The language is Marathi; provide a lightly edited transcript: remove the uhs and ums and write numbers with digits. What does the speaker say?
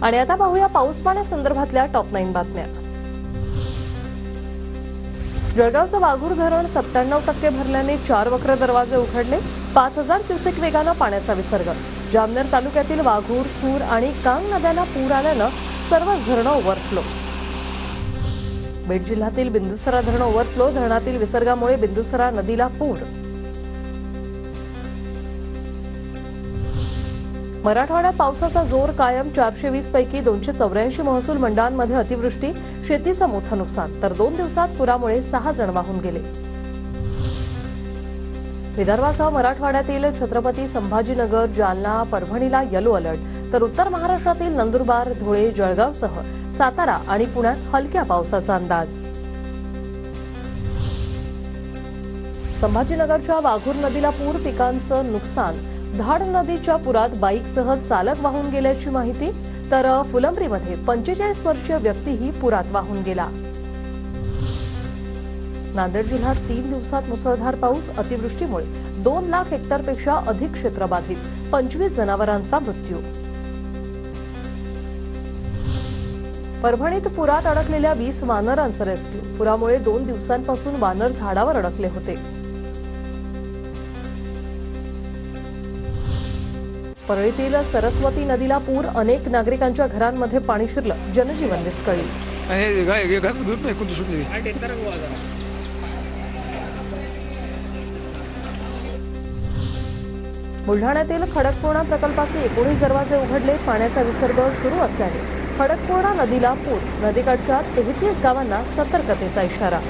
आणि आता पाहूया पाऊस पाण्यासंदर्भातल्या टॉप 9 बातम्या। जळगावचं वाघूर धरण 97% भरल्याने 4 वक्र दरवाजे उघडले। 5000 क्युसेक वेगानं पाण्याचा विसर्ग। जामनेर तालुक्यातील वाघूर, सूर आणि कांग नद्यांना पूर आल्यानं सर्व धरणं ओव्हरफ्लो। बीड जिल्ह्यातील बिंदुसरा धरण ओव्हरफ्लो। धरणातील विसर्गामुळे बिंदुसरा नदीला पूर। मराठवाड्यात पावसाचा जोर कायम। 420 पैकी 284 महसूल मंडळांमध्ये अतिवृष्टी, शेतीचं मोठं नुकसान। तर 2 दिवसात पुरामुळे 6 जण वाहून गेले। विदर्भासह मराठवाड्यातील छत्रपती संभाजीनगर, जालना, परभणीला येलो अलर्ट। तर उत्तर महाराष्ट्रातील नंदुरबार, धुळे, जळगावसह सातारा आणि पुण्यात हलक्या पावसाचा अंदाज। संभाजीनगरच्या वाघूर नदीला पूर, पिकांचं नुकसान। धाड नदीच्या पुरात बाईकसह चालक वाहून गेल्याची माहिती। तर फुलंब्रीमध्ये 45 वर्षीय व्यक्तीही पुरात वाहून गेला। नांदेड जिल्ह्यात 3 दिवसात मुसळधार पाऊस। अतिवृष्टीमुळे 2 लाख हेक्टरपेक्षा अधिक क्षेत्र बाधित। 25 जनावरांचा मृत्यू। परभणीत पुरात अडकलेल्या 20 वानरांचं रेस्क्यू। पुरामुळे 2 दिवसांपासून वानर झाडावर अडकले होते। परळीतील सरस्वती नदीला पूर। अनेक नागरिकांच्या घरांमध्ये पाणी शिरलं। जनजीवन विस्कळीत। बुलढाण्यातील खडकपूर्णा प्रकल्पाचे 19 दरवाजे उघडले। पाण्याचा विसर्ग सुरू असल्याने खडकपूर्णा नदीला पूर। नदीकाठच्या 33 गावांना सतर्कतेचा इशारा।